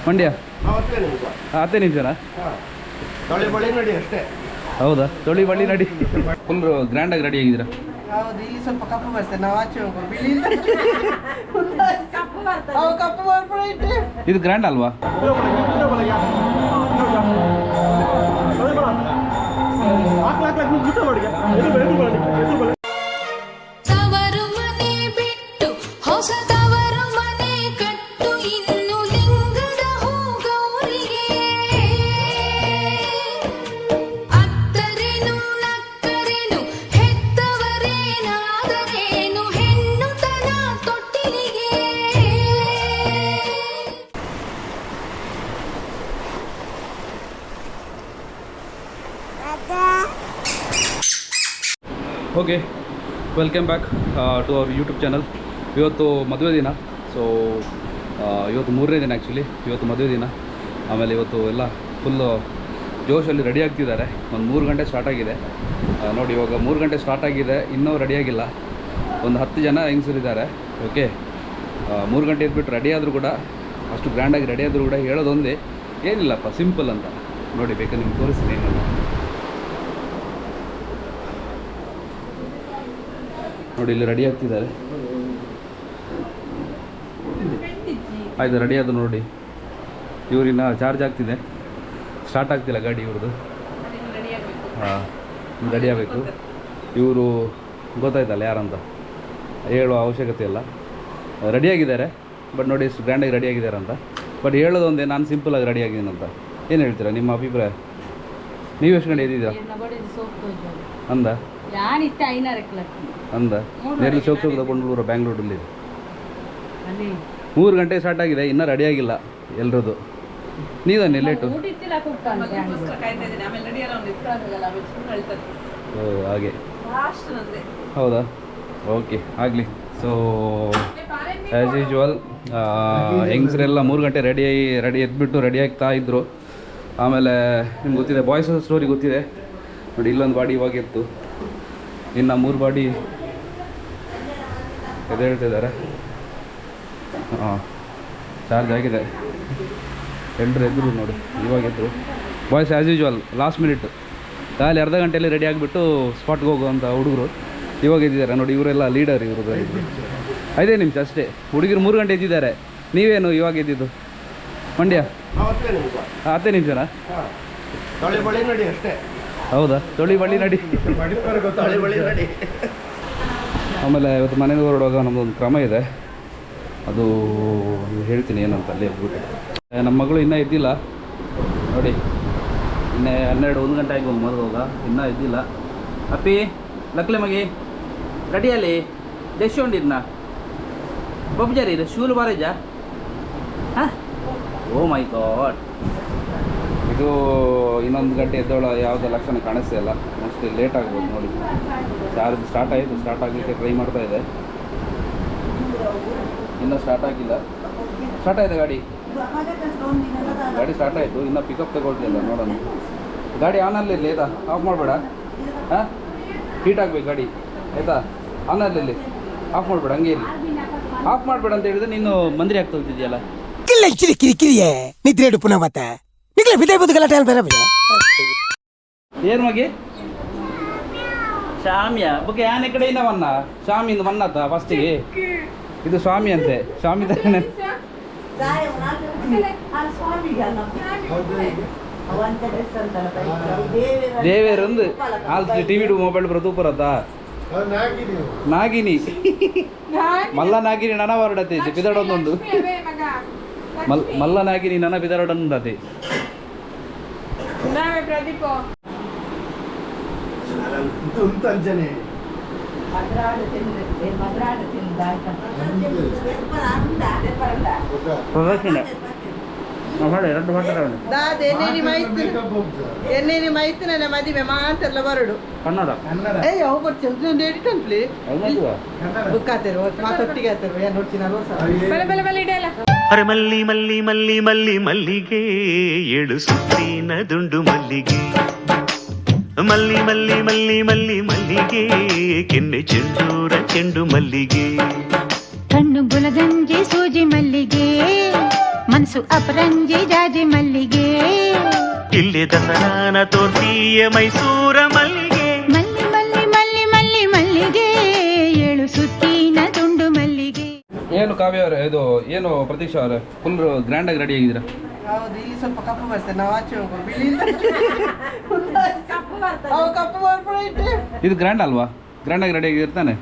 ಮಂಡ್ಯ 10 ನಿಮಿಷ. 10 ನಿಮಿಷನಾ? ತೊಳಿ ಬಳಿ ನಡಿ ಅಷ್ಟೇ. ಹೌದಾ? ತೊಳಿ ಬಳ್ಳಿ ನಡಿ. ಫುಲ್ ಗ್ರ್ಯಾಂಡಾಗಿ ರೆಡಿ ಆಗಿದ್ದೀರಾ? ಹೌದು, ಇಲ್ಲಿ ಸ್ವಲ್ಪ ಕಪ್ಪು ಬರ್ತದೆ, ನಾವು ಆಚೆ ಹೋಗ್ಬೋದು. ಬಿಳಿ ಕಪ್ಪು ಬರ್ಬಿಡೈತೆ. ಇದು ಗ್ರ್ಯಾಂಡ್ ಅಲ್ವಾ? ತವರು ಮನೆ ಬಿಟ್ಟು ಹೊಸ ತವರು ಮನೆ ಕಟ್ಟು ಇನ್ನು ಲಿಂಗದ ಹೂಗೌರಿಗೆ ಅತ್ತರೇನು ನಕ್ಕರೇನು ಹೆತ್ತವರೇನಾದರೇನು ಹೆಣ್ಣು ತನ ತೊಟ್ಟಿಲಿಗೆ. Okay, welcome back to our YouTube channel. ಇವತ್ತು ಮದುವೆ ದಿನ. ಸೊ ಇವತ್ತು 3ನೇ ದಿನ ಆ್ಯಕ್ಚುಲಿ. ಇವತ್ತು ಮದುವೆ ದಿನ. ಆಮೇಲೆ ಇವತ್ತು ಎಲ್ಲ ಫುಲ್ಲು ಜೋಶಲ್ಲಿ ರೆಡಿ ಆಗ್ತಿದ್ದಾರೆ. ಒಂದು 3 ಗಂಟೆ ಸ್ಟಾರ್ಟ್ ಆಗಿದೆ ನೋಡಿ. ಇವಾಗ 3 ಗಂಟೆ ಸ್ಟಾರ್ಟ್ ಆಗಿದೆ, ಇನ್ನೂ ರೆಡಿಯಾಗಿಲ್ಲ. ಒಂದು 10 ಜನ ಹೆಂಗಸರಿದ್ದಾರೆ. ಓಕೆ, 3 ಗಂಟೆ ಇದ್ಬಿಟ್ಟು ರೆಡಿ ಆದರೂ ಕೂಡ, ಅಷ್ಟು ಗ್ರ್ಯಾಂಡಾಗಿ ರೆಡಿ ಆದರೂ ಕೂಡ ಹೇಳೋದೊಂದೇ, ಏನಿಲ್ಲಪ್ಪ ಸಿಂಪಲ್ ಅಂತ. ನೋಡಿ, ಬೇಕಾದ್ರೆ ನಿಮ್ಗೆ ತೋರಿಸ್ತೀನಿ ಏನಲ್ಲ. ನೋಡಿ, ಇಲ್ಲಿ ರೆಡಿ ಆಗ್ತಿದ್ದಾರೆ. ಆಯಿತು, ರೆಡಿ ಆದರೂ ನೋಡಿ. ಇವರಿನ್ನ ಚಾರ್ಜ್ ಆಗ್ತಿದೆ, ಸ್ಟಾರ್ಟ್ ಆಗ್ತಿಲ್ಲ ಗಾಡಿ ಇವ್ರದ್ದು. ಹಾಂ, ರೆಡಿ ಆಗಬೇಕು. ಇವರು ಗೊತ್ತಾಯ್ತಲ್ಲ ಯಾರಂತ ಹೇಳುವ ಅವಶ್ಯಕತೆ ಇಲ್ಲ. ರೆಡಿಯಾಗಿದ್ದಾರೆ, ಬಟ್ ನೋಡಿ ಎಷ್ಟು ಗ್ರ್ಯಾಂಡಾಗಿ ರೆಡಿಯಾಗಿದ್ದಾರೆ ಅಂತ. ಬಟ್ ಹೇಳೋದೊಂದೇ, ನಾನು ಸಿಂಪಲಾಗಿ ರೆಡಿಯಾಗಿದ್ದೀನಿ ಅಂತ. ಏನು ಹೇಳ್ತೀರಾ, ನಿಮ್ಮ ಅಭಿಪ್ರಾಯ? ನೀವು ಎಷ್ಟು ಗಂಟೆ ಇದ್ದೀರಾ ಅಂದ ಅಂದ ನೆರಳು ಚೌಕ್ ತಗೊಂಡು ಬ್ಯಾಂಗ್ಳೂರಲ್ಲಿ 3 ಗಂಟೆ ಸ್ಟಾರ್ಟ್ ಆಗಿದೆ, ಇನ್ನೂ ರೆಡಿಯಾಗಿಲ್ಲ ಎಲ್ರದ್ದು. ನೀವನ್ನೇ ಲೇಟು? ಹಾಗೆ ಹೌದಾ? ಓಕೆ, ಆಗಲಿ. ಸೊ ಆ್ಯಸ್ ಯೂಶ್ವಲ್ ಹೆಂಗಸರೆಲ್ಲ 3 ಗಂಟೆ ರೆಡಿ ಎದ್ಬಿಟ್ಟು ರೆಡಿ ಆಗ್ತಾ ಇದ್ದರು. ಆಮೇಲೆ ನಿಮ್ಗೆ ಗೊತ್ತಿದೆ, ಬಾಯ್ಸ್ ಸ್ಟೋರಿ ಗೊತ್ತಿದೆ ನೋಡಿ. ಇಲ್ಲೊಂದು ಬಾಡಿ ಇವಾಗಿತ್ತು, ಇನ್ನು 3 ಬಾಡಿ ಎದೆ ಹೇಳ್ತಿದ್ದಾರೆ. ಹಾಂ, ಚಾರ್ಜ್ ಆಗಿದೆ. ಎಲ್ಲರೂ ಎದ್ರು ನೋಡಿ, ಇವಾಗಿದ್ರು. Boys as usual last minute ಖಾಲಿ ಅರ್ಧ ಗಂಟೆಯಲ್ಲಿ ರೆಡಿ ಆಗಿಬಿಟ್ಟು ಸ್ಪಾಟ್ಗೆ ಹೋಗುವಂಥ ಹುಡುಗರು ಇವಾಗ ಎದ್ದಿದ್ದಾರೆ ನೋಡಿ. ಇವರೆಲ್ಲ ಲೀಡರ್. ಇವರು 5 ನಿಮಿಷ ಅಷ್ಟೇ. ಹುಡುಗಿರು 3 ಗಂಟೆ ಎದ್ದಿದ್ದಾರೆ. ನೀವೇನು ಇವಾಗ ಎದ್ದಿದ್ದು? ಮಂಡ್ಯ 10 ನಿಮಿಷನಾ? ತೊಳಿ ಬಳಿ ನಡಿ ಅಷ್ಟೇ. ಹೌದಾ? ತೊಳಿ ಬಳ್ಳಿ ನಡಿ. ತೊಳಿ ಬಳಿ ನಡಿ. ಆಮೇಲೆ ಇವತ್ತು ಮನೆಯಿಂದ ಹೊರಡುವಾಗ ನಮ್ಮದೊಂದು ಕ್ರಮ ಇದೆ, ಅದು ಹೇಳ್ತೀನಿ ಏನಂತ ಅಲ್ಲಿ ಹೋಗ್ಬಿಟ್ಟು. ನಮ್ಮ ಮಗಳು ಇನ್ನೂ ಎದ್ದಿಲ್ಲ ನೋಡಿ. ಇನ್ನೇ 12-1 ಗಂಟೆ ಆಗಿ ಮಲಗುವಾಗ ಇನ್ನೂ ಎದ್ದಿಲ್ಲ. ಅಪ್ಪಿ ಲಕ್ಲೆ ಮಗಿ ರೆಡಿಯಲ್ಲಿ ಡೆಶ್ ಉಂಡಿದ್ನ ಬಬ್ಜಾರಿ ಇದೆ ಶೂಲು ಬಾರೇಜ. ಹಾಂ, ಓ ಮೈ ಗಾಡ್. ಇದು ಇನ್ನೊಂದು ಗಂಟೆ ಎದ್ದೋಳ ಯಾವುದೇ ಲಕ್ಷಣ ಕಾಣಿಸ್ತಾ ಇಲ್ಲ. ಮೋಸ್ಟ್ಲಿ ಲೇಟ್ ಆಗ್ಬೋದು ನೋಡಿ. ಚಾರ್ಜ್ ಸ್ಟಾರ್ಟ್ ಆಯಿತು, ಸ್ಟಾರ್ಟ್ ಆಗಲಿಕ್ಕೆ ಟ್ರೈ ಮಾಡ್ತಾ ಇದೆ. ಇನ್ನೂ ಸ್ಟಾರ್ಟ್ ಆಗಿಲ್ಲ. ಸ್ಟಾರ್ಟ್ ಆಯಿತು ಗಾಡಿ ಸ್ಟಾರ್ಟ್ ಆಯಿತು, ಇನ್ನೂ ಪಿಕಪ್ ತಗೊಳ್ತಿಲ್ಲ. ನೋಡೋಣ. ಗಾಡಿ ಆನಲ್ಲಿರಲಿ ಆಯಿತಾ? ಆಫ್ ಮಾಡಬೇಡ. ಹಾಂ, ಹೀಟ್ ಆಗಬೇಕು ಗಾಡಿ ಆಯಿತಾ? ಆನಲ್ಲಿರಲಿ, ಆಫ್ ಮಾಡಬೇಡ. ಹಂಗೆ ಇರಲಿ, ಆಫ್ ಮಾಡಬೇಡ ಅಂತ ಹೇಳಿದ್ರೆ ನೀನು ಮಂದಿರ ಆಗ್ತಾ ಹೋಗ್ತಿದ್ಯಲ್ಲ. ಕಿರಿಕಿರಿಯೇ ನಿದ್ರೆ ಪುನಃ ಮತ್ತೆ ಏನು ಮಗಿ? ಶಾಮಿಯ ಬುಕ್ಕೆ ಯಾನೆ ಕಡೆ ಇನ್ನ ವನ್ನ ಶಾಮಿಂದ ವನ್ನತ್ತ ಫಸ್ಟಿಗೆ. ಇದು ಸ್ವಾಮಿ ಅಂತೆ. ಸ್ವಾಮಿ ತಾನೆ ದೇವೇರಂದು ಆಲ್ತಿ ಟಿವಿ ಮೊಬೈಲ್ ಪ್ರತೂಪರತ್ತ ನಾಗಿನಿ ಮಲ್ಲ ನಾಗಿನಿ ನನ ಹೊರಡತಿ ಬಿದಡೊಂದು ಮಲ್ಲ ನಾಗಿನಿ ನನ ಬಿದರಡಂದತಿ. ಎನ್ನೇನಿ ಮೈತನ ಮದಿವೆ ಮಾತೆಲ್ಲ ಬರಡು ಕನ್ನಡ ಏಯ್ ಹೋಗ್ಬರ್ ಚಂದ್ರನ್ ಎಡಿಟನ್ಲಿ ಬುಕ್ಕಾತೇರು ಮಾತೊಟ್ಟಿಗೆ ಆತೇರು ಏನು ನೋಡ್ತೀನಿ ಬಲೆ ಬಲೆ ಬಲೆ ಇಡಲ್ಲ. ಅರೆ ಮಲ್ಲಿ ಮಲ್ಲಿ ಮಲ್ಲಿ ಮಲ್ಲಿ ಮಲ್ಲಿಗೆ ಏಳು ಸುತ್ತಿನ ದುಂಡು ಮಲ್ಲಿಗೆ ಮಲ್ಲಿ ಮಲ್ಲಿ ಮಲ್ಲಿ ಮಲ್ಲಿ ಮಲ್ಲಿಗೆ ಕೆನ್ನೆ ಚೆಂಡೂರ ಚೆಂಡು ಮಲ್ಲಿಗೆ ಕಣ್ಣು ಗುಲಗಂಜಿ ಸೂಜಿ ಮಲ್ಲಿಗೆ ಮನಸ್ಸು ಮನ್ಸು ಅಪರಂಜಿ ಜಾಜಿ ಮಲ್ಲಿಗೆ ಇಲ್ಲೇ ದಸರಾನ ತೋರ್ತೀಯ ಮೈಸೂರ ಮಲ್ಲಿಗೆ ಮಲ್ಲಿ ಮಲ್ಲಿ ಮಲ್ಲಿ ಮಲ್ಲಿ ಮಲ್ಲಿಗೆ ಏಳು ಸುತ್ತಿನ ತುಂಡು ಮಲ್ಲಿಗೆ. ಏನು ಕಾವ್ಯ ಅವರೇ, ಇದು ಏನು ಪ್ರತೀಕ್ಷಾ ಅವರೇ, ಫುಲ್ ಗ್ರ್ಯಾಂಡಾಗಿ ರೆಡಿ ಆಗಿದ್ದೀರಾ? ಹೌದು, ಇಲ್ಲಿ ಸ್ವಲ್ಪ ಕಪ್ಪು ಬರ್ತದೆ, ನಾವು ಆಚೆ ಹೋಗುವ ಬಿಳಿ ಕಪ್ಪು ಮಾಡ್ಬಿಡೈತೆ. ಇದು ಗ್ರ್ಯಾಂಡ್ ಅಲ್ವಾ? ಗ್ರ್ಯಾಂಡಾಗಿ ರೆಡಿ ಆಗಿರ್ತಾನೆ.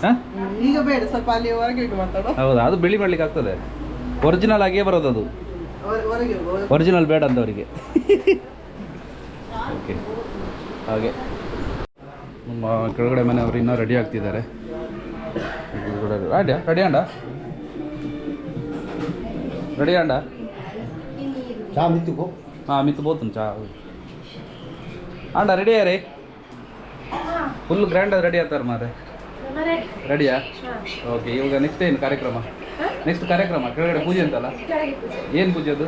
ಹಾಂ, ಈಗ ಬೇಡ, ಸ್ವಲ್ಪ ಅಲ್ಲಿ ಹೊರಗೆ ಇಟ್ಟು ಮಾತಾಡೋ. ಹೌದಾ? ಅದು ಬಿಳಿ ಮಾಡ್ಲಿಕ್ಕೆ ಆಗ್ತದೆ, ಒರಿಜಿನಲ್ ಆಗಿಯೇ ಬರೋದು ಅದು. ಹೊರಗೆ ಒರಿಜಿನಲ್ ಬೇಡ ಅಂತವರಿಗೆ. ಓಕೆ, ಹಾಗೆ ನಮ್ಮ ಕೆಳಗಡೆ ಮನೆಯವರು ಇನ್ನೂ ರೆಡಿ ಆಗ್ತಿದ್ದಾರೆ. ರೆಡಿ ಅಂಡ ರೆಡಿ ಅಂಡ ಚಾ ಮಿತ್ತುಕೋ. ಹಾಂ, ಮಿತ್ತು ಬೋತನ್ ಚಾ ಅಂಡ ರೆಡಿಯಾ ರೀ? ಫುಲ್ ಗ್ರ್ಯಾಂಡಾಗಿ ರೆಡಿ ಆಗ್ತಾರೆ ಮಾರೆ. ರೆಡಿಯಾ? ಓಕೆ, ಇವಾಗ ನೆಕ್ಸ್ಟ್ ಏನು ಕಾರ್ಯಕ್ರಮ? ನೆಕ್ಸ್ಟ್ ಕಾರ್ಯಕ್ರಮ ಕೆಳಗಡೆ ಪೂಜೆ ಅಂತಲ್ಲ? ಏನು ಪೂಜೆ ಅದು?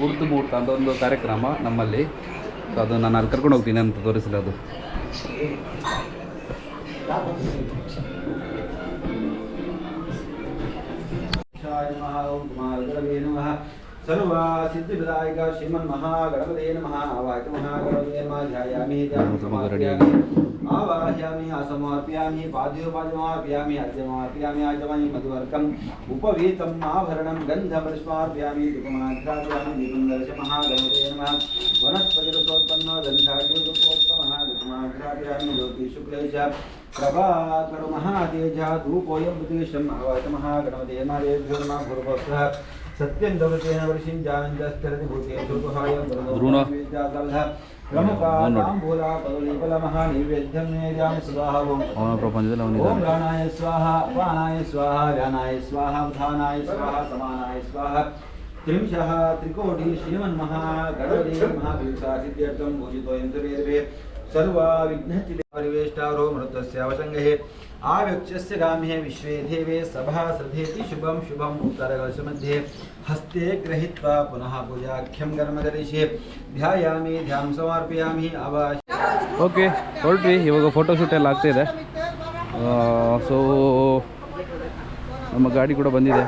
ಉರ್ದು ಮುಹೂರ್ತ ಅಂತ ಒಂದು ಕಾರ್ಯಕ್ರಮ ನಮ್ಮಲ್ಲಿ. ಸೊ ಅದು ನಾನು ಅಲ್ಲಿ ಕರ್ಕೊಂಡು ಹೋಗ್ತೀನಿ ಅಂತ ತೋರಿಸಲಿ. ಅದು ಸರ್ವ ಸಿದ್ಧಿ ವಿದಾಯಕ ಶ್ರೀಮನ್ ಮಹಾಗಣಪತೇ ನಮಃ. ಆವಾಹ್ಯ ಮಹಾಗಣಪತೇ ನಮಃ. ಧ್ಯಾಯಾಮಿ ಧ್ಯಾಯಾಮಿ ಆವಾಹ್ಯಾಮಿ ಅಸಮರ್ಪಯಾಮಿ ಪಾದ್ಯೋಪಾದ್ಯಮಾರ್ಪಯಾಮಿ ಅರ್ಘ್ಯಮಾರ್ಪಯಾಮಿ ಆಚಮನಿ ಮಧುವರ್ಕಂ ಉಪವೀತಂ ಆಭರಣಂ ಗಂಧಪುಷ್ಪಾರ್ಪಯಾಮಿ ಧೂಪಮಾಘ್ರಾಪಯಾಮಿ ದೀಪಂ ದರ್ಶ ಮಹಾಗಣಪತೇ ನಮಃ. ವನಸ್ಪತಿರಸೋತ್ಪನ್ನೋ ಗಂಧಾಢ್ಯೋಪೋತ್ತಮಃ ಧೂಪಮಾಘ್ರಾಪಯಾಮಿ ಜ್ಯೋತಿ ಶುಕ್ಲೇಶ ಪ್ರಭಾಕರು ಮಹಾತೇಜ ಧೂಪೋಯಂ ಪ್ರತಿಷ್ಠಂ. ಆವಾಹ್ಯ ಮಹಾಗಣಪತೇ ನಮಃ. ದೇವ್ಯೋ ನಮಃ ಭೂರ್ಭುವಃ ಸತ್ಯಂ ದವತೇನ ವರ್ಷಿಂ ಜಾನಂಜಸ್ಥಿರತಿ ಭೂತೇಷು ಗುಹಾಯಂ ಬ್ರಹ್ಮೋಪವಿದ್ಯಾಸಲಃ ಪ್ರಮುಖಾಂಬೂಲ ಪದಲೀಪಲ ಮಹಾ ನೈವೇದ್ಯಂ ನೇರ್ಯಾಮಿ ಸುಧಾಹವಂ. ಪ್ರಪಂಚದಲ್ಲಿ ಓಂ ಪ್ರಾಣಾಯ ಸ್ವಾಹ ಅಪಾನಾಯ ಸ್ವಾಹ ವ್ಯಾನಾಯ ಸ್ವಾಹ ಉಧಾನಾಯ ಸ್ವಾಹ ಸಮಾನಾಯ ಸ್ವಾಹ ತ್ರಿಂಶಃ ತ್ರಿಕೋಟಿ ಶ್ರೀಮನ್ಮಹಾಗಣಪತೇ ನಮಃ. ಸಿದ್ಧ್ಯರ್ಥಂ ಭೂಷಿತೋಯಂ ಸರ್ವೇರ್ಭೇ ಸರ್ವ ವಿಘ್ನಚಿದೆ ಪರಿವೇಷ್ಟಾರೋ ಮೃತಸ್ಯ ಅವಸಂಗಹೇ ಆವ್ಯಕ್ಷ್ಯಸ್ಯ ಗಾಮ್ಯೆ ವಿಶ್ವೇ ದೇವೇ ಸಭಾ ಸಧೇತಿ ಶುಭಂ ಶುಭಂ ಉತ್ತರಕಲಶ ಮಧ್ಯೆ ಹಸ್ತೆ ಗೃಹೀತ್ವಾ ಪುನಃ ಪೂಜಾಖ್ಯಂ ಕರ್ಮ ಕರಿಷ್ಯೆ ಧ್ಯಾಯಾಮಿ ಧ್ಯಾನ ಸಮರ್ಪಯಾಮಿ. ಓಕೆ, ಹೊರಟ್ವಿ. ಇವಾಗ ಫೋಟೋಶೂಟ್ ಎಲ್ಲ ಆಗ್ತಾಯಿದೆ. ಸೊ ನಮ್ಮ ಗಾಡಿ ಕೂಡ ಬಂದಿದೆ.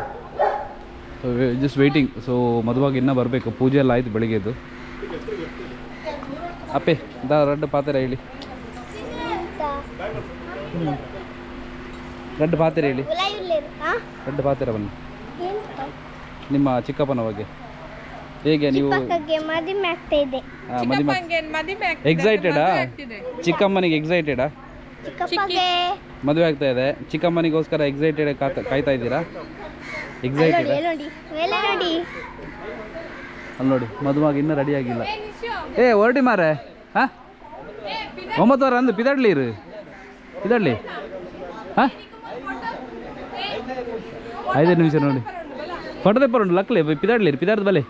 Just waiting. ಸೊ ಮದುವಾಗಿ ಇನ್ನೂ ಬರಬೇಕು. ಪೂಜೆ ಎಲ್ಲ ಆಯಿತು ಬೆಳಿಗ್ಗೆದು. ಅಪ್ಪೆ ರೆಡ್ ಪಾತ್ರೆ ಹೇಳಿ. ರೆಡ್ ಪಾತ್ರೆ ಹೇಳಿ. ರೆಡ್ ಪಾತ್ರೆ ಬನ್ನಿ. ನಿಮ್ಮ ಚಿಕ್ಕಪ್ಪನ ಬಗ್ಗೆ ಹೇಗೆ ನೀವು? ಎಕ್ಸೈಟೆಡಾ? ಚಿಕ್ಕಮ್ಮನಿಗೆ ಎಕ್ಸೈಟೆಡಾ? ಮದುವೆ ಆಗ್ತಾ ಇದೆ. ಚಿಕ್ಕಮ್ಮನಿಗೋಸ್ಕರ ಎಕ್ಸೈಟೆಡ್ ಕಾಯ್ತಾ ಇದ್ದೀರಾ? ಎಕ್ಸೈಟೆಡ್ ಅಲ್ಲಿ ನೋಡಿ. ಮದುವಾಗಿ ಇನ್ನೂ ರೆಡಿ ಆಗಿಲ್ಲ. ಹೊರಟಿ ಮಾರೆ. ಹಾಂ, 9 ಅಂದು ಪಿದಾಡ್ಲಿ ಇರು. ಪಿದಾಡ್ಲಿ. ಹಾಂ, 5 ನಿಮಿಷ ನೋಡಿ. ಫೋಟೋ ತೆಪ್ಪರುಂಡು ಲಕ್ಲೆ ಪಿದಾಡ್ಲಿ ಪಿದಾಡ್ದ ಬಲೆ.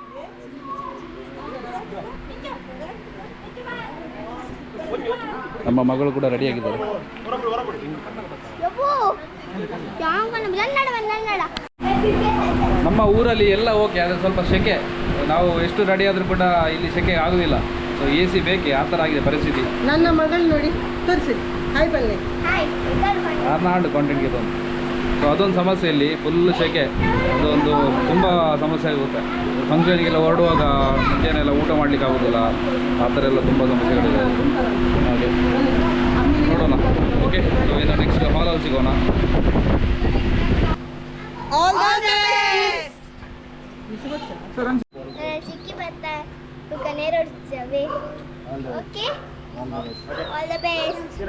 ನಮ್ಮ ಮಗಳು ಕೂಡ ರೆಡಿ ಆಗಿದ್ದಾರೆ. ನಮ್ಮ ಊರಲ್ಲಿ ಎಲ್ಲ ಓಕೆ, ಆದರೆ ಸ್ವಲ್ಪ ಸೆಕೆ. ನಾವು ಎಷ್ಟು ರೆಡಿ ಆದರೂ ಕೂಡ ಇಲ್ಲಿ ಸೆಕೆ ಆಗೋದಿಲ್ಲ. ಸೊ AC ಬೇಕೆ, ಆ ಥರ ಆಗಿದೆ ಪರಿಸ್ಥಿತಿ. ನನ್ನ ಮಗಳು ನೋಡಿ ತೋರಿಸಿ. ಹಾಯ್ ಬನ್ನಿ. ಆರ್ನಾಡು ಕಾಂಟೆಂಟ್ಗೆ ಬಂದು. ಸೊ ಅದೊಂದು ಸಮಸ್ಯೆ ಇಲ್ಲಿ, ಫುಲ್ ಸೆಕೆ. ಅದೊಂದು ತುಂಬ ಸಮಸ್ಯೆ ಆಗುತ್ತೆ. ಫಂಕ್ಷನ್ಗೆಲ್ಲ ಹೊರಡುವಾಗ ಮಧ್ಯಾಹ್ನ ಎಲ್ಲ ಊಟ ಮಾಡಲಿಕ್ಕೆ ಆಗೋದಿಲ್ಲ. ಆ ಥರ ಎಲ್ಲ ತುಂಬ ಸಮಸ್ಯೆಗಳಿದೆ. ಹಾಗೆ ನೋಡೋಣ. ಓಕೆ, ಇನ್ನು ನೆಕ್ಸ್ಟ್ ಹಾಲಲ್ಲಿ ಸಿಗೋಣ. ಚಿಕ್ಕಿ ಭತ್ತ ನೇರೊಡ್ಚವೆ. Okay, all the best.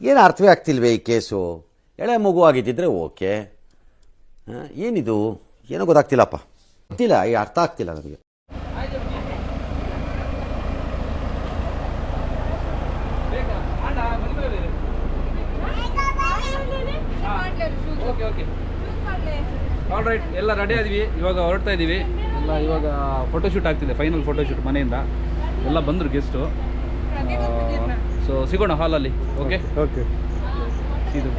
ಏನು ಅರ್ಥವೇ ಆಗ್ತಿಲ್ವೇ ಈ ಕೇಸು? ಎಳೆ ಮಗು ಆಗಿದ್ದಿದ್ರೆ ಓಕೆ. ಏನಿದು ಏನೋ ಗೊತ್ತಾಗ್ತಿಲ್ಲಪ್ಪ. ಗೊತ್ತಿಲ್ಲ, ಈ ಅರ್ಥ ಆಗ್ತಿಲ್ಲ ನನಗೆ. ಆಲ್ ರೈಟ್, ಎಲ್ಲ ರೆಡಿ ಆದ್ವಿ. ಇವಾಗ ಹೊರಡ್ತಾ ಇದ್ದೀವಿ ಎಲ್ಲ. ಇವಾಗ ಫೋಟೋಶೂಟ್ ಆಗ್ತಿದೆ, ಫೈನಲ್ ಫೋಟೋಶೂಟ್ ಮನೆಯಿಂದ. ಎಲ್ಲ ಬಂದರು ಗೆಸ್ಟು. ಸೊ ಸಿಗೋಣ ಹಾಲಲ್ಲಿ. Okay okay. ಇದು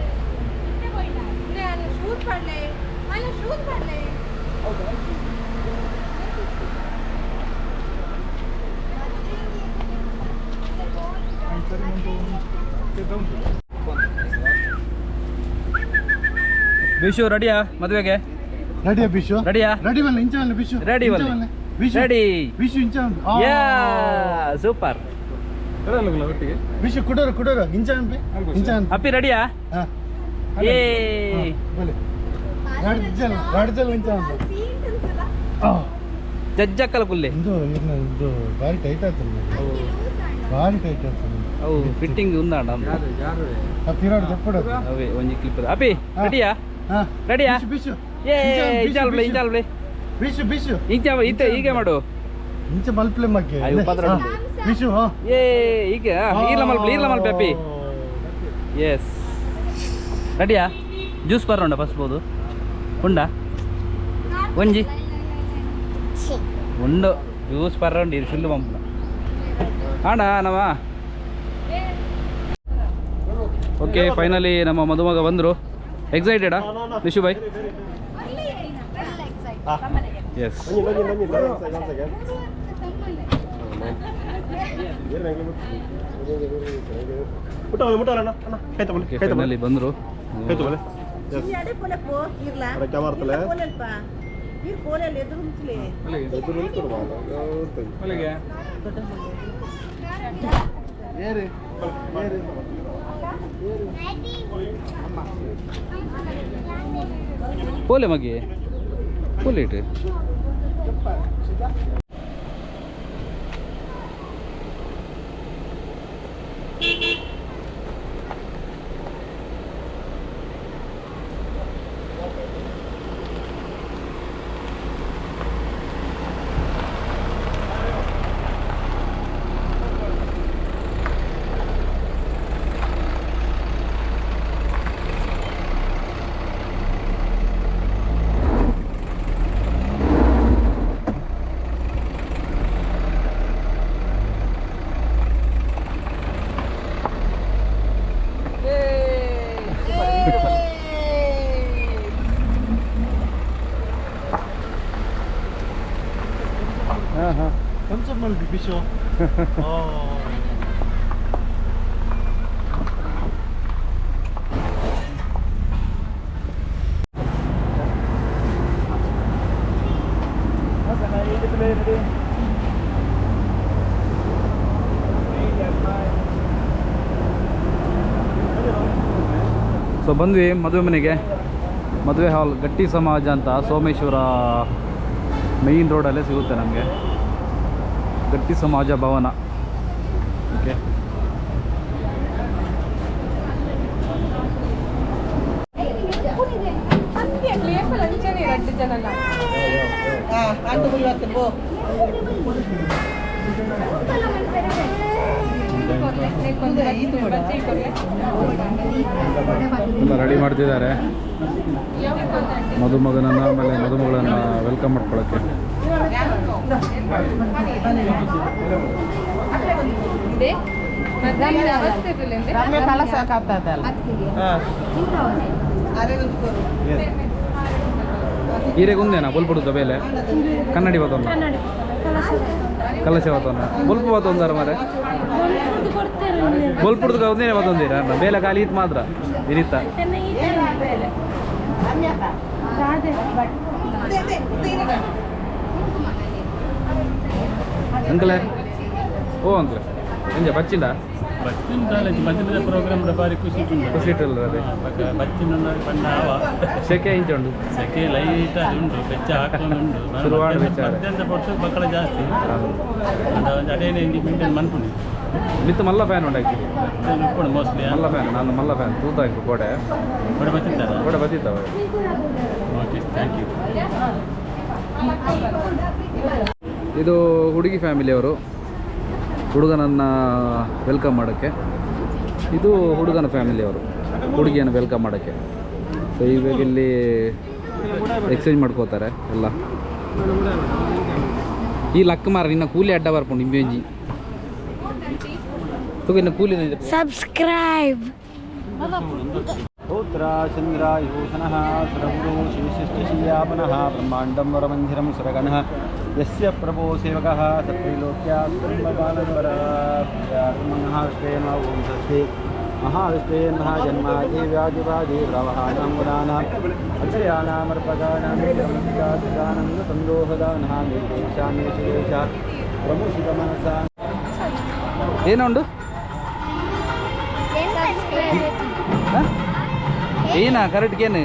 ವಿಶು ರೆಡಿಯಾ ಮದುವೆಗೆ? ರೆಡಿಯಾ ಬಿಶು? ರೆಡಿಯಾ? ರೆಡಿ ಬಲ್ಲ ಇಂಚ ಬಲ್ಲ ಬಿಶು? ರೆಡಿ ಬಲ್ಲ. ಬಿಶು ರೆಡಿ. ಬಿಶು ಇಂಚ ಯಾ ಸೂಪರ್. ಬಿಶು ಕುಡೋರು ಇಂಚ ಅನ್ಪಿ ಇಂಚ ಅನ್ಪಿ. ಅಪ್ಪಿ ರೆಡಿಯಾ? ಹಾ ಏ बोले ಗಾಡಿ ಚಲ ಇಂಚ ಅಂತ. ಜಜ್ಜಕ್ಕಲ ಕುಲ್ಲೆ ಇದು ಭಾರಿ ಟೈಟ್ ಆಗ್ತದೆ. ಭಾರಿ ಟೈಟ್ ಆಗ್ತದೆ. ಅವು ಫಿಟ್ಟಿಂಗ್ ಉಂದಾಡ ತಿರಾಡು ತೆಪ್ಪಡೋದು ಅವೇ ಒಂಜಿ ಕ್ಲಿಪ್ ಅಪ್ಪಿ ರೆಡಿಯಾ? ಹಾ ರೆಡಿಯಾ? ಬಿಶು ಏ ಇಂಚಾಲ್ ಬಿಳೆ ಬಿಶು ಬಿಶು ಇಂಚ ಇತ್ತೆ ಹೀಗೆ ಮಾಡು. ಇಂಚ ಮಲ್ಪ್ಲೆ ಮಗ್ಗೆ ಅಯ್ಯೋ ಪದ್ರ ಬಿಶು. ಹಾ ಏ ಈಗ ಈರ್ಲ ಮಲ್ಪೆ ಅಪ್ಪಿ. ಎಸ್ ರೆಡಿಯಾ? ಜ್ಯೂಸ್ ಬರೋಣ ಫಸ್ಟ್ ಬೋದು ಉಂಡ ಒಂಜಿ ಉಂಡು ಜ್ಯೂಸ್ ಬರೋಂಡು ಇದು ಫುಲ್ಲು ಪಂಪು ಆಣ ನವ. ಓಕೆ ಫೈನಲಿ ನಮ್ಮ ಮದುಮಗ ಬಂದರು. ಎಕ್ಸೈಟೆಡಾ ವಿಶು ಬಾಯ್? ಎಸ್ ಫೈನಲಿ ಬಂದರು. ಪೋಲೆ ಮಗೆ ಪೋಲೆ ಇಟ್ಟು 깜짝 놀랐네 비쇼. ಸೊ ಬಂದ್ವಿ ಮದುವೆ ಮನೆಗೆ. ಮದುವೆ ಹಾಲ್ ಗಟ್ಟಿ ಸಮಾಜ ಅಂತ ಸೋಮೇಶ್ವರ ಮೇಯ್ನ್ ರೋಡಲ್ಲೇ ಸಿಗುತ್ತೆ ನಮಗೆ. ಗಟ್ಟಿ ಸಮಾಜ ಭವನ. ಓಕೆ ಎಲ್ಲ ರೆಡಿ ಮಾಡ್ತಿದ್ದಾರೆ ಮದುಮಗನನ್ನು ಆಮೇಲೆ ಮದುಮಗಳನ್ನು ವೆಲ್ಕಮ್ ಮಾಡ್ಕೊಳ್ಳೋಕ್ಕೆ. ಈರೆಗೆ ಒಂದೇನಾ ಬೊಲ್ಪುಡುತ್ತ ಬೇಲೆ ಕನ್ನಡಿ ಬತ್ತೊಂದ ಕಲಶ ಬತ್ತೊಂದ ಬೊಲ್ಪ ಬತ್ತೊಂದಾರ ಮಾರೆ ಬೊಲ್ಪುಡ್ದು ಒಂದೇನೆ ಬತ್ತೊಂದಿರ ಬೇಲೆ ಖಾಲಿ ಇತ್ತು ಮಾತ್ರ ಇರಿತ್ತ ಅಂಕಲೆ ಓ ಅಂಕಲೆ ಎಂಜ ಬಚ್ಚಿಂದ ಪ್ರೋಗ್ರಾಮ್ ಬಾರಿ ಖುಷಿ ಖುಷಿ ಇಟ್ಟಲ್ಲ ಅದೇ ಸೆಕೆ ಇಂಚ ಉಂಟು ಸೆಕೆ ಲೈಟ್ ಅದು ಉಂಟು ಬೆಚ್ಚ ಹಾಕೊಂಡು ಶುರುವಾಡ ಬೆಚ್ಚ ಮಧ್ಯಾಹ್ನ ಪಡ್ತು ಮಕ್ಕಳ ಜಾಸ್ತಿ ಒಂದು ಅಡೇನೆ ಮೇಂಟೈನ್ ಮಾಡ್ಕೊಂಡು ಮಿತ್ತು ಮಲ್ಲ ಫ್ಯಾನ್ ಉಂಟು ಆ್ಯಕ್ಚುಲಿ ಉಟ್ಕೊಂಡು ಮೋಸ್ಟ್ಲಿ ಮಲ್ಲ ಫ್ಯಾನ್ ನಾನು ಮಲ್ಲ ಫ್ಯಾನ್ ತೂತ ಆಯ್ತು ಗೋಡೆ ಬರ್ತಿದ್ದಾರೆ ಗೋಡೆ ಬತ್ತಿತ್ತವೆ. Okay thank you. ಇದು ಹುಡುಗಿ ಫ್ಯಾಮಿಲಿಯವರು ಹುಡುಗನನ್ನು ವೆಲ್ಕಮ್ ಮಾಡೋಕ್ಕೆ. ಇದು ಹುಡುಗನ ಫ್ಯಾಮಿಲಿಯವರು ಹುಡುಗಿಯನ್ನು ವೆಲ್ಕಮ್ ಮಾಡೋಕ್ಕೆ. ಸೊ ಇವಾಗ ಇಲ್ಲಿ ಎಕ್ಸ್ಚೇಂಜ್ ಮಾಡ್ಕೋತಾರೆ ಎಲ್ಲ. ಈ ಲಕ್ಕ ಮಾರ ನಿನ್ನ ಕೂಲಿ ಅಡ್ಡ ಬರ್ಕೊಂಡು ನಿಂಬೆಂಜಿ ಇನ್ನು ಕೂಲಿ ಸಬ್ಸ್ಕ್ರೈಬ್. ಪೌತ್ರ ಚಂದ್ರಾಯುಧನಃ ಸರ್ವೋ ಶೇಷಶ್ಚಯಾಪನಃ ಬ್ರಹ್ಮಾಂಡಂ ವರಮಂದಿರಂ ಸುರಗಣಃ ಯಸ್ಯ ಪ್ರಭೋ ಸೇವಕಃ ಸತ್ರೈಲೋಕ್ಯ ಬ್ರಹ್ಮಪಾಲನವರ ಶ್ರೇಮ ಓಂ ಸ್ವಸ್ತಿ महाविष्णे महाजन्मादि व्याधिवादि प्रवहानां गुणानाम् अक्षयाणामर्पकाणां संदोहदानां निर्देशां निर्देशा प्रमुषितमनसा ಏನುಂಡು ಏನಾ ಕರೆಕ್ಟ್ಗೇನು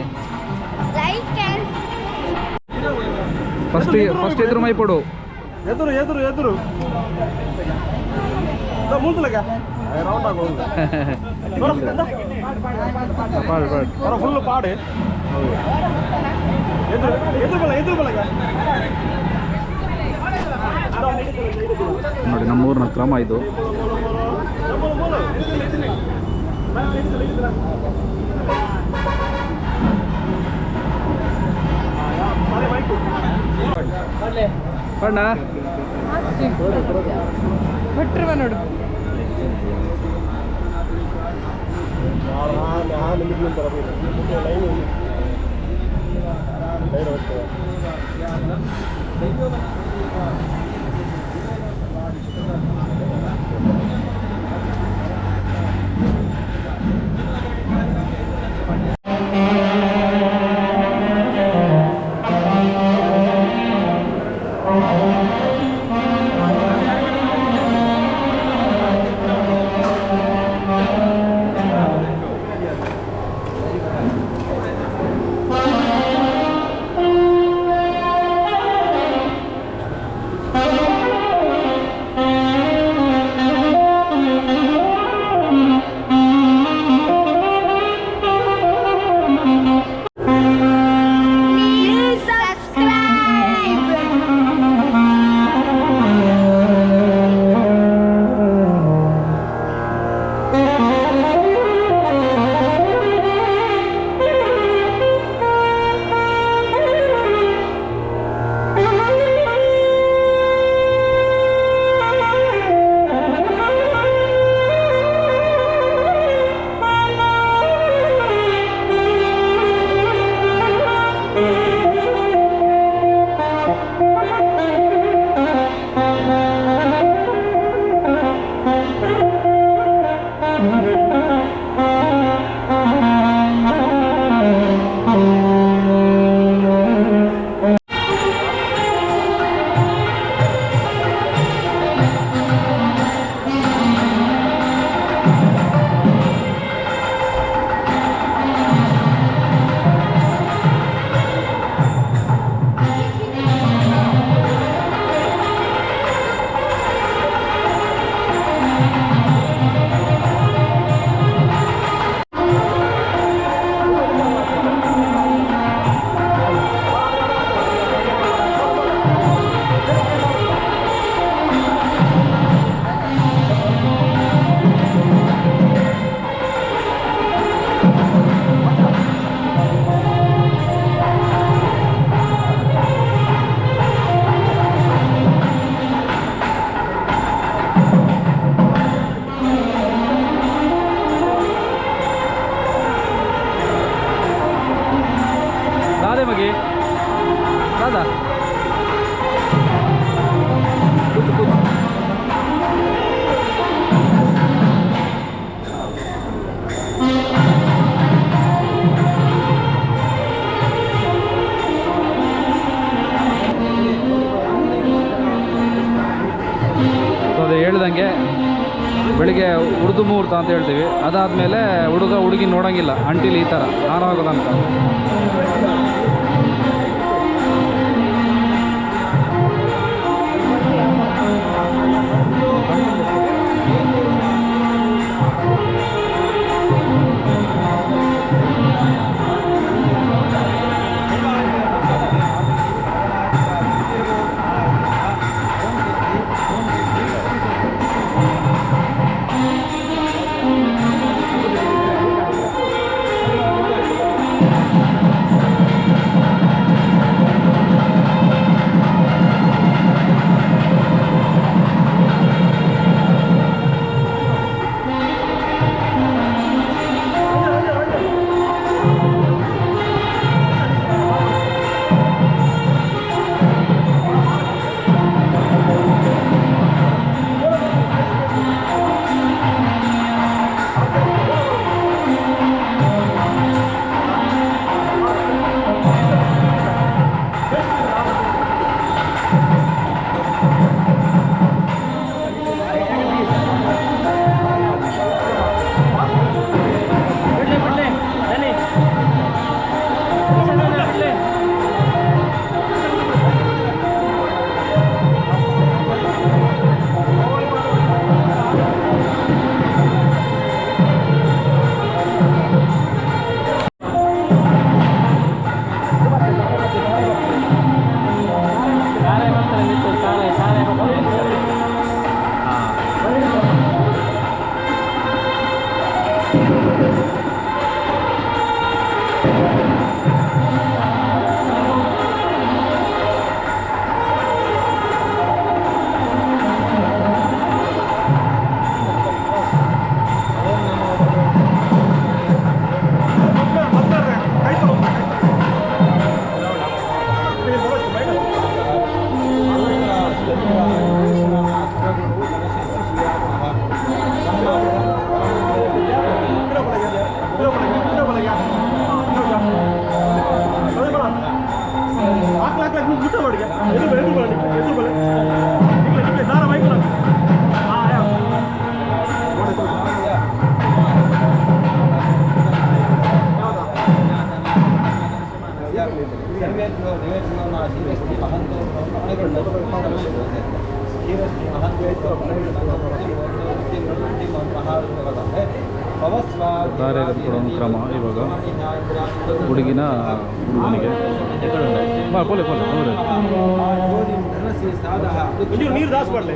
ಫಸ್ಟ್ ಎದುರು ಮೈ ಪಡು ಎದುರು ಮುಂದಲಗ ರೌಂಡ್ ಆಗೋದು ಫುಲ್ ಪಾಡು ಎದುರು ಬಲಗ ನೋಡಿ ನಮ್ಮೂರಿನ ಕ್ರಮ ಇದು. ಬಣ್ಣ ಭಟ್ರವ ನೋಡು. ಮಗೆ ದಾದಾ ಕೂತು ಕೂತು. ಅದು ಹೇಳ್ದಂಗೆ ಬೆಳಿಗ್ಗೆ ಉರ್ದು ಮುಹೂರ್ತ ಅಂತ ಹೇಳ್ತೀವಿ. ಅದಾದಮೇಲೆ ಹುಡುಗ ಹುಡುಗಿ ನೋಡೋಂಗಿಲ್ಲ ಅಂಟಿಲಿ ಈ ಥರ ಆರಾಗೋದಂತ. ಧಾರೆ ಕೊಡೋ ಕ್ರಮ ಇವಾಗ ಹುಡುಗಿನ ಹುಡುಗನಿಗೆ ಪೋಲೆ ಪೋಲೆ ನೀರು ದಾಸ್ಬಾರ್ಲೆ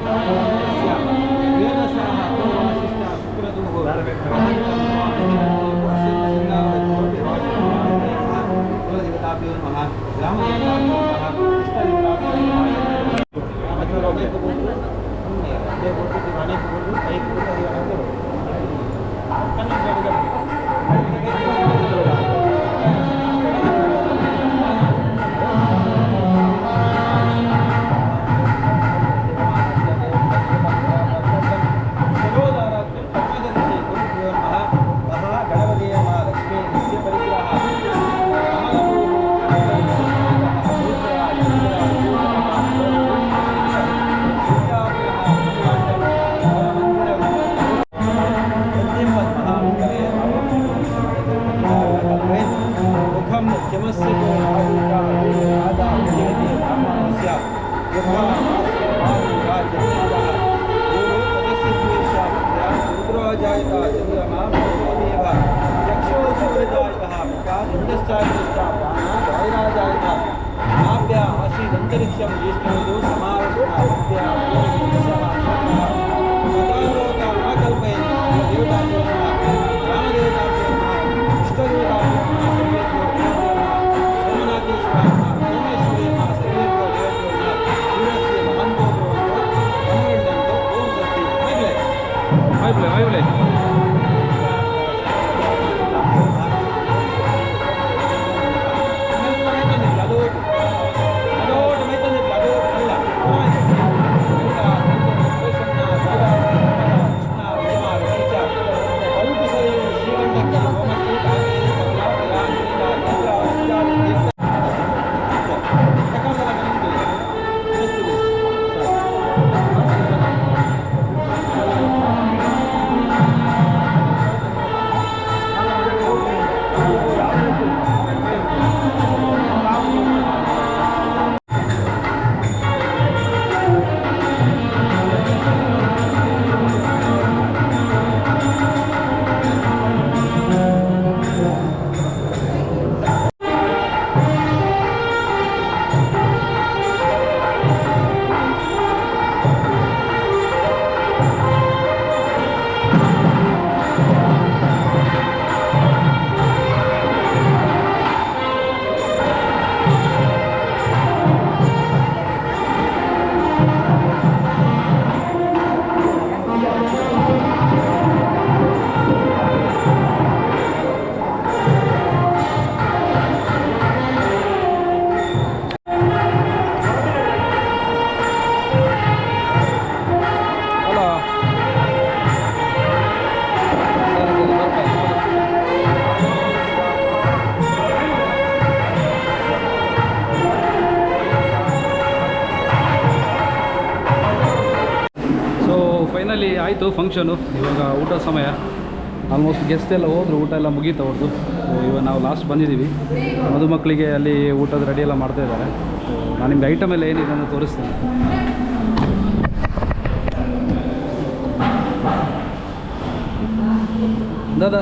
ಫೈನಲಿ ಆಯಿತು ಫಂಕ್ಷನು. ಇವಾಗ ಊಟ ಸಮಯ. ಆಲ್ಮೋಸ್ಟ್ ಗೆಸ್ಟ್ ಎಲ್ಲ ಹೋದರು, ಊಟ ಎಲ್ಲ ಮುಗೀತು ಅವ್ರದ್ದು. ಸೊ ಇವಾಗ ನಾವು ಲಾಸ್ಟ್ ಬಂದಿದ್ದೀವಿ. ಮದುಮಕ್ಕಳಿಗೆ ಅಲ್ಲಿ ಊಟದ ರೆಡಿ ಎಲ್ಲ ಮಾಡ್ತಾ ಇದ್ದಾರೆ. ಸೊ ನಾನು ನಿಮ್ಗೆ ಐಟಮ್ ಎಲ್ಲ ಏನಿದೆ ಅಂತ ತೋರಿಸ್ತೀನಿ. ದಾದಾ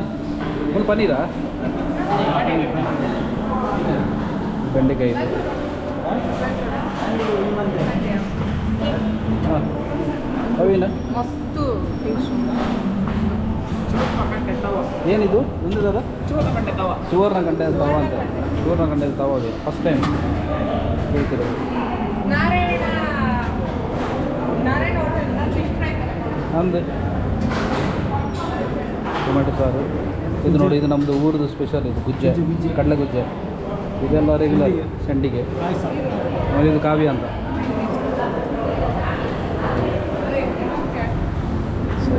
ಫುಲ್ ಪನ್ನೀರಾ? ಬೆಂಡೆಕಾಯಿ ಇದೆ. ಹಾಂ ಅವೇನ ಮಸ್ತು ಏನಿದು ಒಂದು ದಾದಾ? ಸುವರ್ಣಗಂಡೆ ತವ ಅಂತ. ಸುವರ್ಣಗಂಡೆ ತವ ಅದು ಫಸ್ಟ್ ಟೈಮ್ ಹೇಳ್ತಿರೋದು. ಅಂದೆ ಟೊಮೆಟೊ ಸಾರು ಇದು ನೋಡಿ, ಇದು ನಮ್ಮದು ಊರದ್ದು ಸ್ಪೆಷಲ್. ಇದು ಗುಜ್ಜೆ, ಕಡಲೆ ಗುಜ್ಜೆ. ಇದೆಲ್ಲ ರೆಗ್ಯುಲರ್ ಸಂಡಿಗೆ. ಆಮೇಲೆ ಇದು ಕಾವ್ಯ ಅಂತ. ಸೊ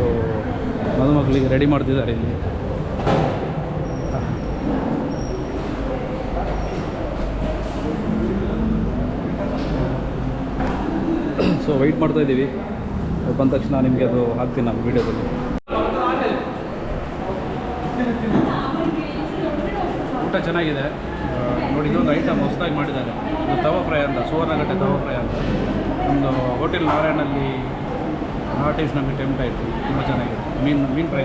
ಮದುಮಕ್ಕಳಿಗೆ ರೆಡಿ ಮಾಡ್ತಿದ್ದಾರೆ ಇಲ್ಲಿ. ಸೊ ವೆಯ್ಟ್ ಮಾಡ್ತಾ ಇದ್ದೀವಿ. ಅದು ಬಂದ ತಕ್ಷಣ ನಿಮಗೆ ಅದು ಹಾಕ್ತೀನಿ ನಾನು ವೀಡಿಯೋದಲ್ಲಿ. ಊಟ ಚೆನ್ನಾಗಿದೆ ನೋಡಿ. ಇದೊಂದು ಐಟಮ್ ಹೊಸದಾಗಿ ಮಾಡಿದ್ದಾರೆ. ಇದು ತವ ಫ್ರೈ ಅಂತ, ಸುವರ್ಣಗಡ್ಡೆ ತವ ಫ್ರೈ ಅಂತ. ಒಂದು ಹೋಟೆಲ್ ನಾರಾಯಣಲ್ಲಿ ಆ ಟೇಸ್ಟ್ ನಮಗೆ ಟೆಂಪ್ಟ್ ಆಯಿತು. ತುಂಬ ಚೆನ್ನಾಗಿದೆ. ಮೀನು ಫ್ರೈ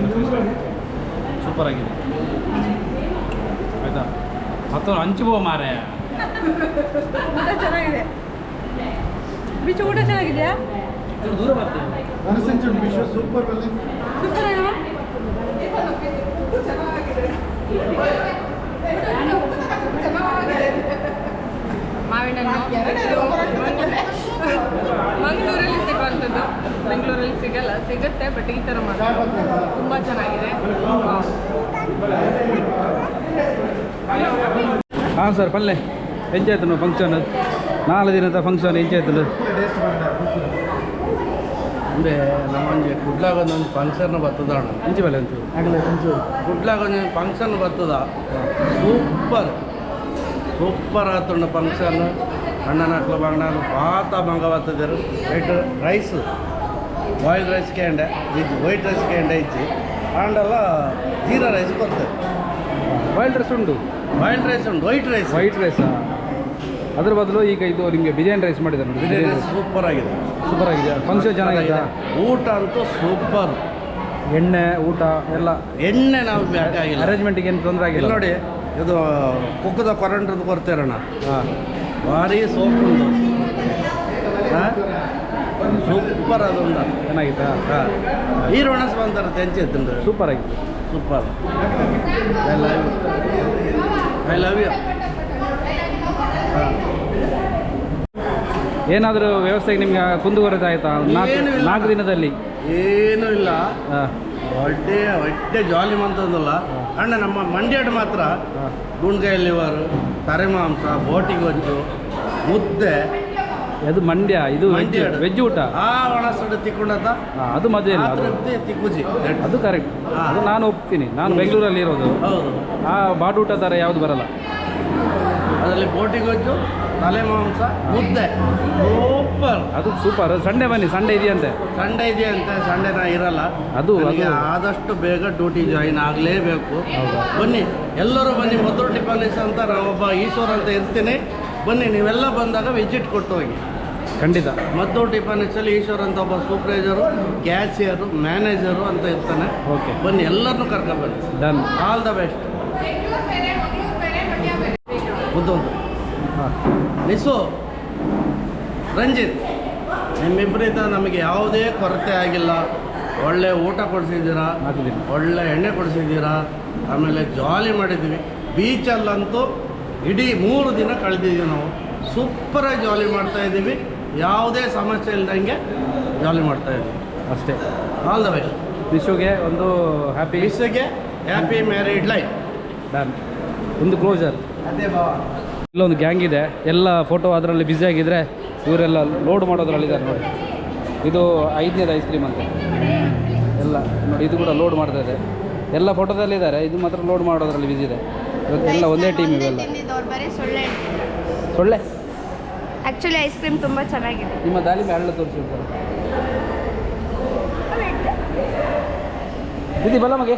ಸೂಪರಾಗಿದೆ. ಆಯಿತಾ? ಮತ್ತು ಹಂಚುವ ಮಾರೆ ಊಟ ಚೆನ್ನಾಗಿದೆ. ಬಿಚ್ಚು ಊಟ ಚೆನ್ನಾಗಿದೆಯಾ? ದೂರ ಬರ್ತೇವೆ. ಸೂಪರ್ ಅಲ್ಲಿ ಸೂಪರ್ ಅಲ್ವಾ? ಮಾವಿನ ಮಂಗಳೂರಲ್ಲಿ ಸಿಗುವಂಥದ್ದು, ಬೆಂಗಳೂರಲ್ಲಿ ಸಿಗಲ್ಲ. ಸಿಗುತ್ತೆ ಬಟ್ ಈ ಥರ ಮಾತ್ರ ತುಂಬ ಚೆನ್ನಾಗಿದೆ. ಹಾಂ ಸರ್, ಪಲ್ಲೆ ಎಂಜ್ ಆಯ್ತು ಫಂಕ್ಷನ್. 4 ದಿನದ ಫಂಕ್ಷನ್ ಎಂಜ್ ಆಯ್ತು. ಅಂದರೆ ನಮ್ಮಂಗೆ ಕುಡ್ಲಾಗೊಂದೊಂದು ಫಂಕ್ಷನ್ ಬರ್ತದ ಅಣ್ಣ. ಇಂಚಿ ಬಲೆ ಅಂತ ಕುಡ್ಲಾಗೊಂದು ಫಂಕ್ಷನ್ ಬರ್ತದ. ಸೂಪರ್ ಆತುಂಡ ಫಂಕ್ಷನ್. ಅಣ್ಣನ ಹಾಕ್ಲ ಬಾಂಡ ಪಾತ ಮಂಗ ಬರ್ತದರು. ರೈಸ್ ಬಾಯ್ಲ್ಡ್ ರೈಸ್ ಕೇಂಡೆ ಇಜ್ಜಿ, ವೈಟ್ ರೈಸ್ ಕೇಂಡೆ ಇಜ್ಜಿ ಆಂಡೆಲ್ಲ ಜೀರಾ ರೈಸ್ ಬರ್ತದೆ. ಬಾಯ್ಲ್ಡ್ ರೈಸ್ ಉಂಟು, ಬಾಯ್ಲ್ಡ್ ರೈಸ್ ಉಂಟು, ವೈಟ್ ರೈಸಾ? ಅದ್ರ ಬದಲು ಈಗ ಇದು ನಿಮಗೆ ಬಿರಿಯಾನಿ ರೈಸ್ ಮಾಡಿದ್ದಾರೆ ನೋಡಿ. ಬಿರಿಯಾನಿ ರೈಸ್ ಸೂಪರ್ ಆಗಿದೆ. ಫಂಕ್ಷನ್ ಚೆನ್ನಾಗಿದೆ. ಊಟ ಅಂತೂ ಸೂಪರ್. ಎಣ್ಣೆ ಊಟ ಎಲ್ಲ ಎಣ್ಣೆ ನಾವು ಬೇಕಾಗಿಲ್ಲ. ಅರೇಂಜ್ಮೆಂಟಿಗೆ ಏನು ತೊಂದರೆ ಆಗಿಲ್ಲ ನೋಡಿ. ಇದು ಕುಕ್ಕದ ಕೊರಂಟ್ರದ್ದು ಕೊಡ್ತೇರಣ್ಣ. ಹಾಂ, ಭಾರಿ ಸೋಪ್ ಉಂಟು. ಸೂಪರ್ ಅದೊಂದು ಚೆನ್ನಾಗಿತ್ತಾ? ಹಾಂ, ಈರೋಣಸ್ ಬಂತಾರೆ ತೆಂಚಿತ್ತು. ಸೂಪರ್ ಆಗಿತ್ತು. ಸೂಪರ್. I love you. ಹಾಂ, ಏನಾದರೂ ವ್ಯವಸ್ಥೆಗೆ ನಿಮ್ಗೆ ಕುಂದುಕೊರತೆ ಆಯಿತಾ? ಏನೂ ಇಲ್ಲ. 4 ದಿನದಲ್ಲಿ ಏನೂ ಇಲ್ಲ. ಹಾಂ, ಒಳ್ಳೆ ಜಾಲಿ ಮಂತಂದಲ್ಲ ಅಣ್ಣ. ನಮ್ಮ ಮಂಡ್ಯಡ್ ಮಾತ್ರ ಗುಂಡ್ಗಾಯಿ ಲಿವರ್, ತರೆ ಮಾಂಸ, ಬೋಟಿ ಗೊಜ್ಜು, ಮುದ್ದೆ. ಅದು ಮಂಡ್ಯ. ಇದು ಮಂಡ್ಯ ವೆಜ್ ಊಟ. ಆ ಒಣಸಡು ತಿಕ್ಕೊಂಡದ ಅದು ಮದುವೆ ಇಲ್ಲ. ಅದು ತಿಕ್ಕುಜಿ ಅದು ಕರೆಕ್ಟ್. ಅದು ನಾನು ಒಪ್ತೀನಿ. ನಾನು ಬೆಂಗಳೂರಲ್ಲಿ ಇರೋದು. ಹೌದು. ಆ ಬಾಡೂಟ ಥರ ಯಾವುದು ಬರಲ್ಲ. ಅದರಲ್ಲಿ ಬೋಟಿ ಗೊಜ್ಜು, ತಲೆ ಮಾಂಸ, ಮುದ್ದೆ ಸೂಪರ್. ಅದು ಸೂಪರ್. ಸಂಡೇ ಬನ್ನಿ, ಸಂಡೇ ಇದೆಯಂತೆ. ಸಂಡೇ ಇದೆಯಂತೆ. ಸಂಡೇ ನಾ ಇರಲ್ಲ. ಅದು ಆದಷ್ಟು ಬೇಗ ಡ್ಯೂಟಿ ಜಾಯಿನ್ ಆಗಲೇಬೇಕು. ಬನ್ನಿ, ಎಲ್ಲರೂ ಬನ್ನಿ. ಮಧುರ ಟಿಫಾನಿಸ್ ಅಂತ ನಾವೊಬ್ಬ ಈಶ್ವರ್ ಅಂತ ಇರ್ತೀನಿ. ಬನ್ನಿ, ನೀವೆಲ್ಲ ಬಂದಾಗ ವಿಸಿಟ್ ಕೊಟ್ಟು ಹೋಗಿ. ಖಂಡಿತ. ಮಧುರ ಟಿಫಾನಿಸಲ್ಲಿ ಈಶ್ವರ್ ಅಂತ ಒಬ್ಬ ಸೂಪರ್ವೈಸರು, ಕ್ಯಾಶಿಯರು, ಮ್ಯಾನೇಜರು ಅಂತ ಇರ್ತಾನೆ. ಓಕೆ, ಬನ್ನಿ, ಎಲ್ಲರನ್ನೂ ಕರ್ಕೊಬನ್ನಿ. Done. All the best. Buddhu Nisu, Ranjit, ನಿಮ್ಮಿಬ್ಬರಿಂದ ನಮಗೆ ಯಾವುದೇ ಕೊರತೆ ಆಗಿಲ್ಲ. ಒಳ್ಳೆ ಊಟ ಕೊಡಿಸಿದ್ದೀರಾ, ಒಳ್ಳೆ ಎಣ್ಣೆ ಕೊಡಿಸಿದ್ದೀರಾ, ಆಮೇಲೆ ಜಾಲಿ ಮಾಡಿದ್ದೀವಿ. ಬೀಚಲ್ಲಂತೂ ಇಡೀ 3 ದಿನ ಕಳೆದಿದ್ದೀವಿ ನಾವು. ಸೂಪರಾಗಿ ಜಾಲಿ ಮಾಡ್ತಾಯಿದ್ದೀವಿ. ಯಾವುದೇ ಸಮಸ್ಯೆ ಇಲ್ದಂಗೆ ಜಾಲಿ ಮಾಡ್ತಾಯಿದ್ದೀವಿ ಅಷ್ಟೇ. All the best. ವಿಶ್ವಗೆ ಒಂದು ಹ್ಯಾಪಿ ಮ್ಯಾರಿಡ್ ಲೈಫ್. ಡನ್. ಒಂದು ಕ್ಲೋಸರ್. ಅದೇ ಬಾವ. ಇಲ್ಲೊಂದು ಗ್ಯಾಂಗ್ ಇದೆ. ಎಲ್ಲ ಫೋಟೋ ಅದರಲ್ಲಿ ಬ್ಯುಸಿ ಆಗಿದ್ದರೆ ಇವರೆಲ್ಲ ಲೋಡ್ ಮಾಡೋದ್ರಲ್ಲಿದ್ದಾರೆ ನೋಡಿ. ಇದು 5ನೇದು ಐಸ್ ಕ್ರೀಮ್ ಅಂತ ಎಲ್ಲ ನೋಡಿ. ಇದು ಕೂಡ ಲೋಡ್ ಮಾಡ್ತಾ ಇದೆ. ಎಲ್ಲ ಫೋಟೋದಲ್ಲಿದ್ದಾರೆ. ಇದು ಮಾತ್ರ ಲೋಡ್ ಮಾಡೋದ್ರಲ್ಲಿ ಬ್ಯುಸಿ ಇದೆ. ಎಲ್ಲ ಒಂದೇ ಟೀಮ್ ಇವೆಲ್ಲ. ಸೊಳ್ಳೆ ಆಕ್ಚುಲಿ ಐಸ್ ಕ್ರೀಮ್ ತುಂಬ ಚೆನ್ನಾಗಿದೆ. ನಿಮ್ಮ ದಾಳಿ ಹಳ್ಳ ತೋರಿಸಿ ಸರ್. ಇದು ಬಲ ಮಗೆ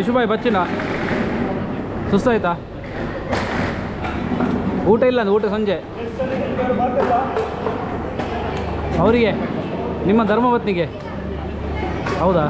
ಯಶುಭಾಯ್ ಬಚ್ಚಿನ ಸುಸ್ತಾಯ್ತಾ? ಊಟ ಇಲ್ಲ ಊಟ ಸಂಜೆ ಅವರಿಗೆ, ನಿಮ್ಮ ಧರ್ಮಪತ್ನಿಗೆ. ಹೌದಾ?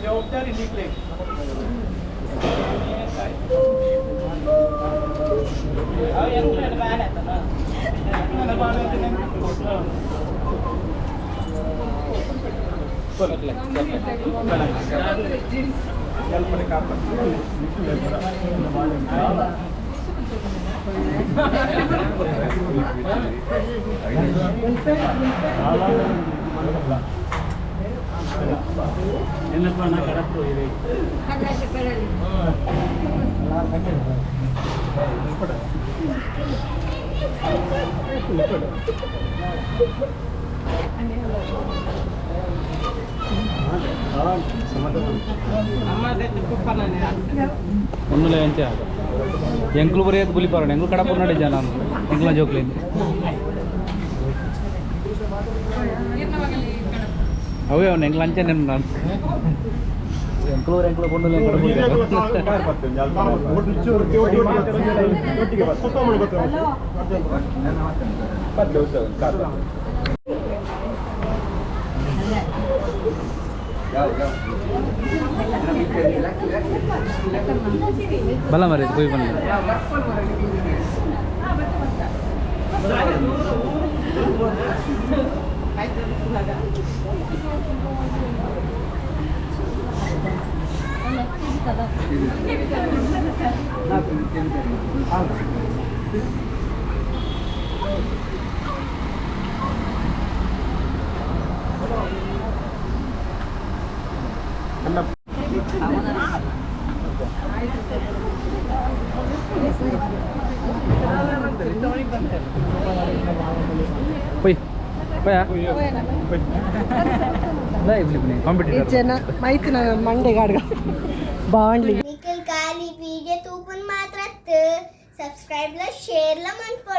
जबाबदारी निघले. ಒನ್ನುಲೆ ಎಂಚ ಎಂಕ್ಲು ಬರೆಯೋದು ಗುಲಿಪಾರ ಎಂಕ್ಲು ಕಡಪುರ ನಡಿಜ ನಾನು ಎಂಕ್ಲ ಜೋಕ್ಲಿಂದ ಅವೇ ಅವನು ಎಂಕ್ಲ ಅಂಚೆ ನೆನ್ ನಾನು ಎಂಕ್ಲು ಕೊಂಡಲ್ಲಿ ಬಲ ಮರಿ ಕೊಯ್ ಬಂದ जन माहिती ना मंडे गाडगा बावंडली वीडियो तू पण मात्र सबस्क्राईबला शेअरला मन पड